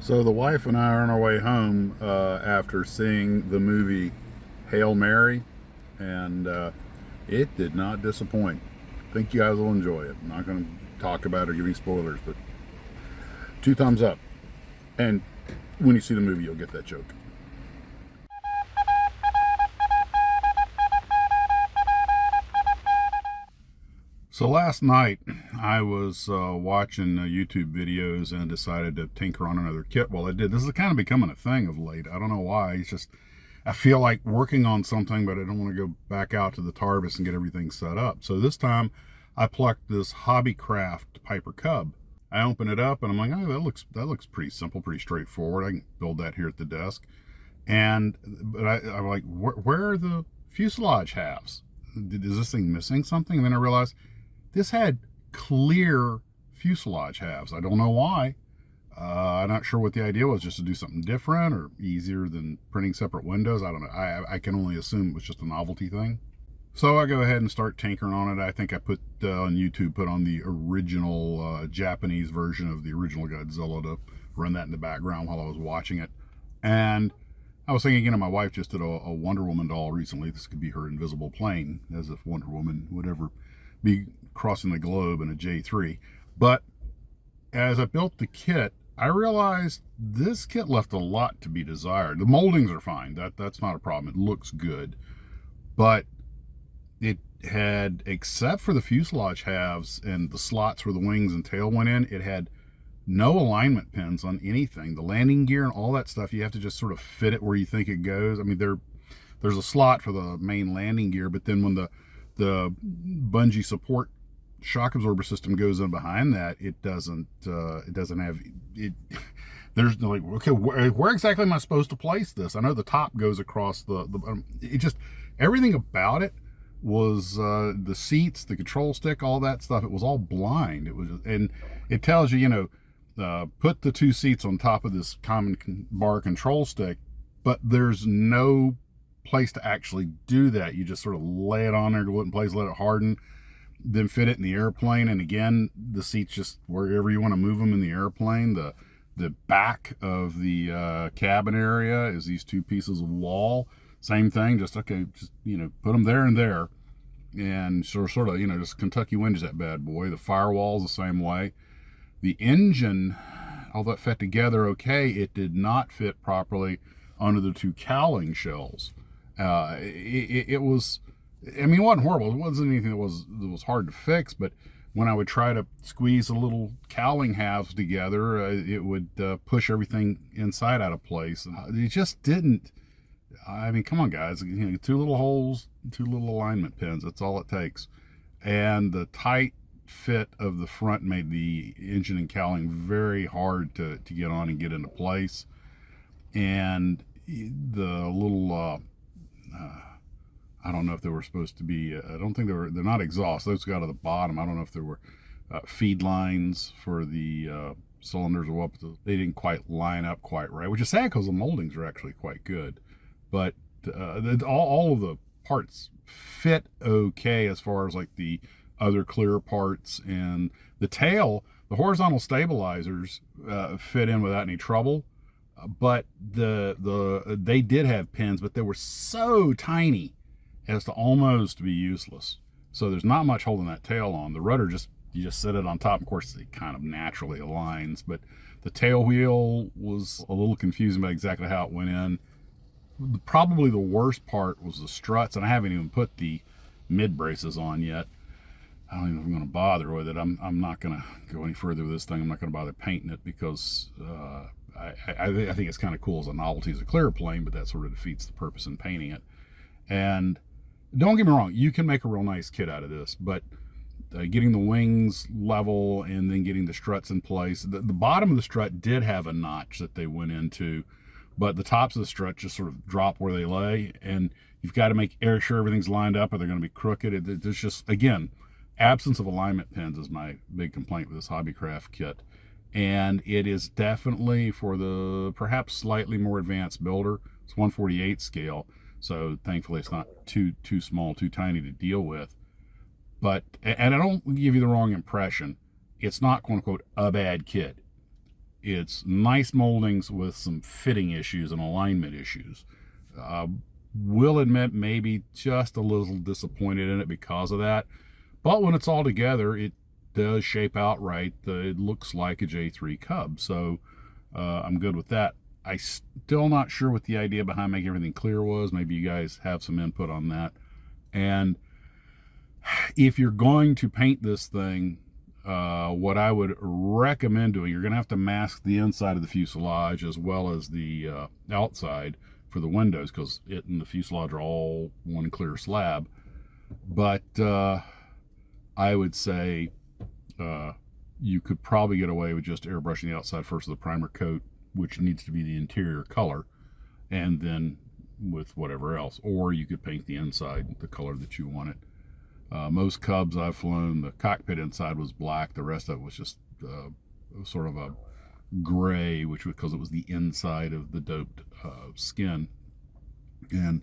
So the wife and I are on our way home after seeing the movie Hail Mary, and it did not disappoint. I think you guys will enjoy it. I'm not going to talk about it or give any spoilers, but 2 thumbs up. And when you see the movie, you'll get that joke. So last night I was watching YouTube videos and decided to tinker on another kit while I did. This is kind of becoming a thing of late. I don't know why. It's just I feel like working on something, but I don't want to go back out to the TARDIS and get everything set up. So this time I plucked this Hobbycraft Piper Cub. I open it up and I'm like, oh, that looks pretty simple, pretty straightforward. I can build that here at the desk. But I'm like, where are the fuselage halves? Is this thing missing something? And then I realized this had clear fuselage halves. I don't know why. I'm not sure what the idea was, just to do something different or easier than printing separate windows. I don't know. I can only assume it was just a novelty thing. So I go ahead and start tinkering on it. I think I put on YouTube, put on the original Japanese version of the original Godzilla to run that in the background while I was watching it. And I was thinking, my wife just did a Wonder Woman doll recently. This could be her invisible plane, as if Wonder Woman would ever be crossing the globe in a J-3. But as I built the kit, I realized this kit left a lot to be desired. The moldings are fine. That's not a problem. It looks good. But it had, except for the fuselage halves and the slots where the wings and tail went in, it had no alignment pins on anything. The landing gear and all that stuff, you have to just sort of fit it where you think it goes. I mean, there's a slot for the main landing gear, but then when the bungee support shock absorber system goes in behind that, it doesn't have it. There's no, like, okay, where exactly am I supposed to place this? I know the top goes across it just, everything about it was the seats, the control stick, all that stuff. It was all blind. It was, and it tells you, put the 2 seats on top of this common bar control stick, but there's no place to actually do that. You just sort of lay it on there, glue it in place, let it harden, then fit it in the airplane. And again, the seats just wherever you want to move them in the airplane. The back of the cabin area is these 2 pieces of wall. Same thing, just put them there and there, and sort of just Kentucky winches that bad boy. The firewall's the same way. The engine, all that fit together okay. It did not fit properly under the 2 cowling shells. It was, it wasn't horrible. It wasn't anything that was hard to fix, but when I would try to squeeze the little cowling halves together, it would push everything inside out of place. It just didn't. Come on, guys. 2 little holes, 2 little alignment pins. That's all it takes. And the tight fit of the front made the engine and cowling very hard to get on and get into place. And the little I don't know if they were supposed to be, I don't think they're not exhaust. Those got to the bottom. I don't know if there were feed lines for the cylinders or what, but they didn't quite line up quite right, which is sad because the moldings are actually quite good. But all of the parts fit okay as far as like the other clear parts, and the tail, the horizontal stabilizers fit in without any trouble. But they did have pins, but they were so tiny as to almost be useless. So there's not much holding that tail on. The rudder, you just set it on top. Of course, it kind of naturally aligns, but the tail wheel was a little confusing about exactly how it went in. Probably the worst part was the struts, and I haven't even put the mid braces on yet. I don't even know if I'm going to bother with it. I'm not going to go any further with this thing. I'm not going to bother painting it because I think it's kind of cool as a novelty as a clear plane, but that sort of defeats the purpose in painting it. And don't get me wrong, you can make a real nice kit out of this, but getting the wings level and then getting the struts in place. The bottom of the strut did have a notch that they went into, but the tops of the strut just sort of drop where they lay, and you've got to make sure everything's lined up or they're going to be crooked. There's just, again, absence of alignment pins is my big complaint with this Hobbycraft kit. And it is definitely for the perhaps slightly more advanced builder. It's 1/48 scale, so thankfully it's not too small, too tiny to deal with. And I don't give you the wrong impression. It's not, quote unquote, a bad kit. It's nice moldings with some fitting issues and alignment issues. Will admit maybe just a little disappointed in it because of that. But when it's all together, it does shape out right. It looks like a J-3 Cub. So I'm good with that. I still not sure what the idea behind making everything clear was. Maybe you guys have some input on that. And if you're going to paint this thing, what I would recommend doing, you're going to have to mask the inside of the fuselage as well as the outside for the windows, because it and the fuselage are all one clear slab. But I would say you could probably get away with just airbrushing the outside first with the primer coat, which needs to be the interior color, and then with whatever else. Or you could paint the inside the color that you want it. Most Cubs I've flown, the cockpit inside was black. The rest of it was just sort of a gray, which was because it was the inside of the doped skin. And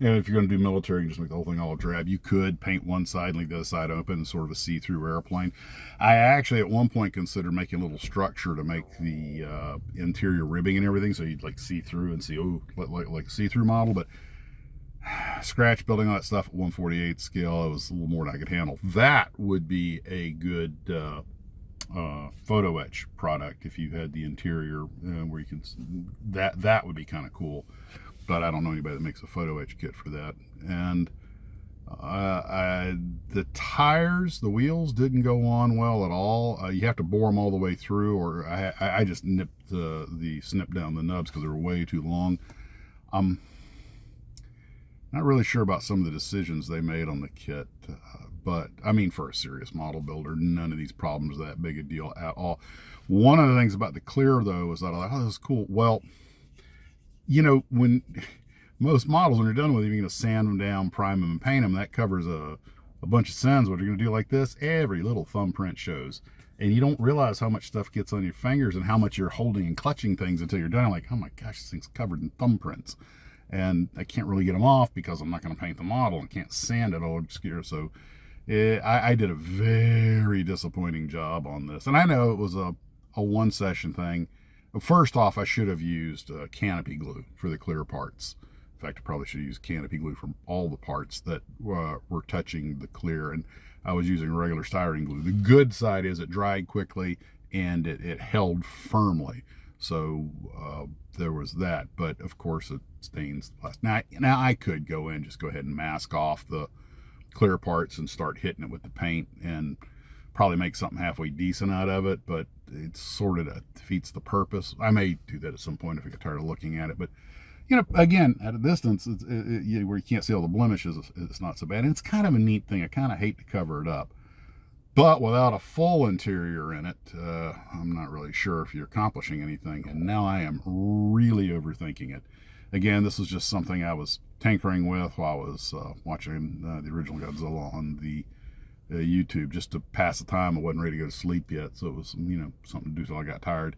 if you're going to do military, you just make the whole thing all drab. You could paint one side and leave the other side open, sort of a see-through airplane. I actually at one point considered making a little structure to make the interior ribbing and everything, so you'd like see through and see, oh, like a see-through model. But scratch building all that stuff at 1/48 scale, it was a little more than I could handle. That would be a good photo etch product if you had the interior where you can, that would be kind of cool. But I don't know anybody that makes a photo etch kit for that. And the tires, the wheels didn't go on well at all. You have to bore them all the way through, or I just snipped down the nubs because they were way too long. Not really sure about some of the decisions they made on the kit, but I mean, for a serious model builder, none of these problems are that big a deal at all. One of the things about the clear, though, is that I'm like, oh, this is cool. Well, you know, when most models, when you're done with them, you're going to sand them down, prime them, and paint them. That covers a bunch of sins. What you're going to do like this, every little thumbprint shows. And you don't realize how much stuff gets on your fingers and how much you're holding and clutching things until you're done. Like, oh my gosh, this thing's covered in thumbprints. And I can't really get them off because I'm not going to paint the model and can't sand it all obscure. So I did a very disappointing job on this. And I know it was a one session thing. First off, I should have used canopy glue for the clear parts. In fact, I probably should have used canopy glue for all the parts that were touching the clear. And I was using regular styrene glue. The good side is it dried quickly and it held firmly. So there was that, but of course it stains less. Now I could go in, just go ahead and mask off the clear parts and start hitting it with the paint and probably make something halfway decent out of it, but it sort of defeats the purpose. I may do that at some point if I get tired of looking at it, but you know, again, at a distance where you can't see all the blemishes, it's not so bad. And it's kind of a neat thing. I kind of hate to cover it up. But without a full interior in it, I'm not really sure if you're accomplishing anything. And now I am really overthinking it. Again, this was just something I was tinkering with while I was watching the original Godzilla on the YouTube, just to pass the time. I wasn't ready to go to sleep yet, so it was, you know, something to do till I got tired.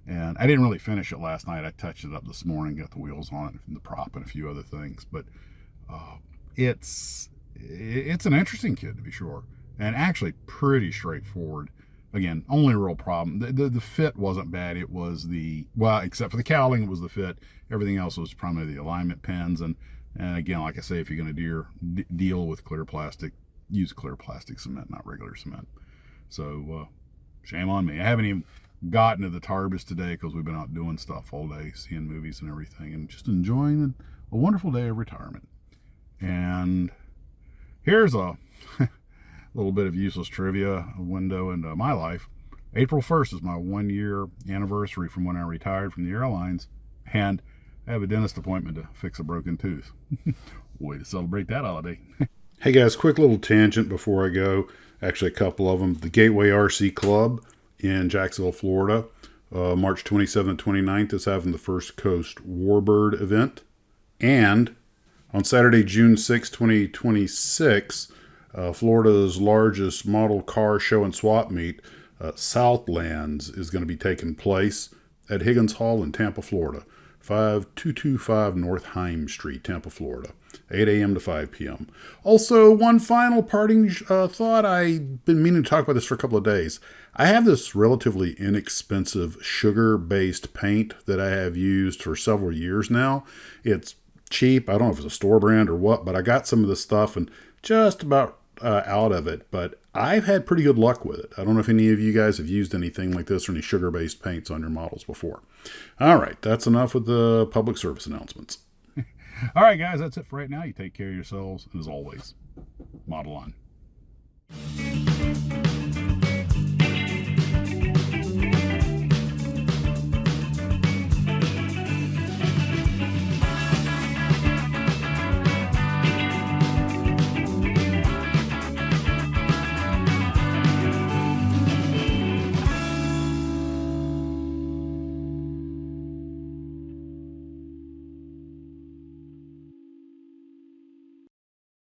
And I didn't really finish it last night. I touched it up this morning, got the wheels on it, and the prop, and a few other things. But it's an interesting kit, to be sure. And actually pretty straightforward. Again, only real problem. The fit wasn't bad. It was well, except for the cowling, it was the fit. Everything else was primarily the alignment pins. And again, like I say, if you're going to deal with clear plastic, use clear plastic cement, not regular cement. So shame on me. I haven't even gotten to the Tarbis today because we've been out doing stuff all day, seeing movies and everything, and just enjoying a wonderful day of retirement. And here's a little bit of useless trivia, a window into my life. April 1st is my 1-year anniversary from when I retired from the airlines, and I have a dentist appointment to fix a broken tooth. Way to celebrate that holiday. Hey guys, quick little tangent before I go. Actually, a couple of them. The Gateway RC Club in Jacksonville, Florida, March 27th and 29th is having the First Coast Warbird event. And on Saturday, June 6, 2026, Florida's largest model car show and swap meet, Southlands, is going to be taking place at Higgins Hall in Tampa, Florida. 5225 North Heim Street, Tampa, Florida, 8 a.m. to 5 p.m. Also, one final parting thought. I've been meaning to talk about this for a couple of days. I have this relatively inexpensive sugar-based paint that I have used for several years now. It's cheap. I don't know if it's a store brand or what, but I got some of this stuff and just about out of it. But I've had pretty good luck with it. I don't know if any of you guys have used anything like this or any sugar-based paints on your models before. All right, that's enough with the public service announcements. All right, guys, that's it for right now. You take care of yourselves. And as always, model on.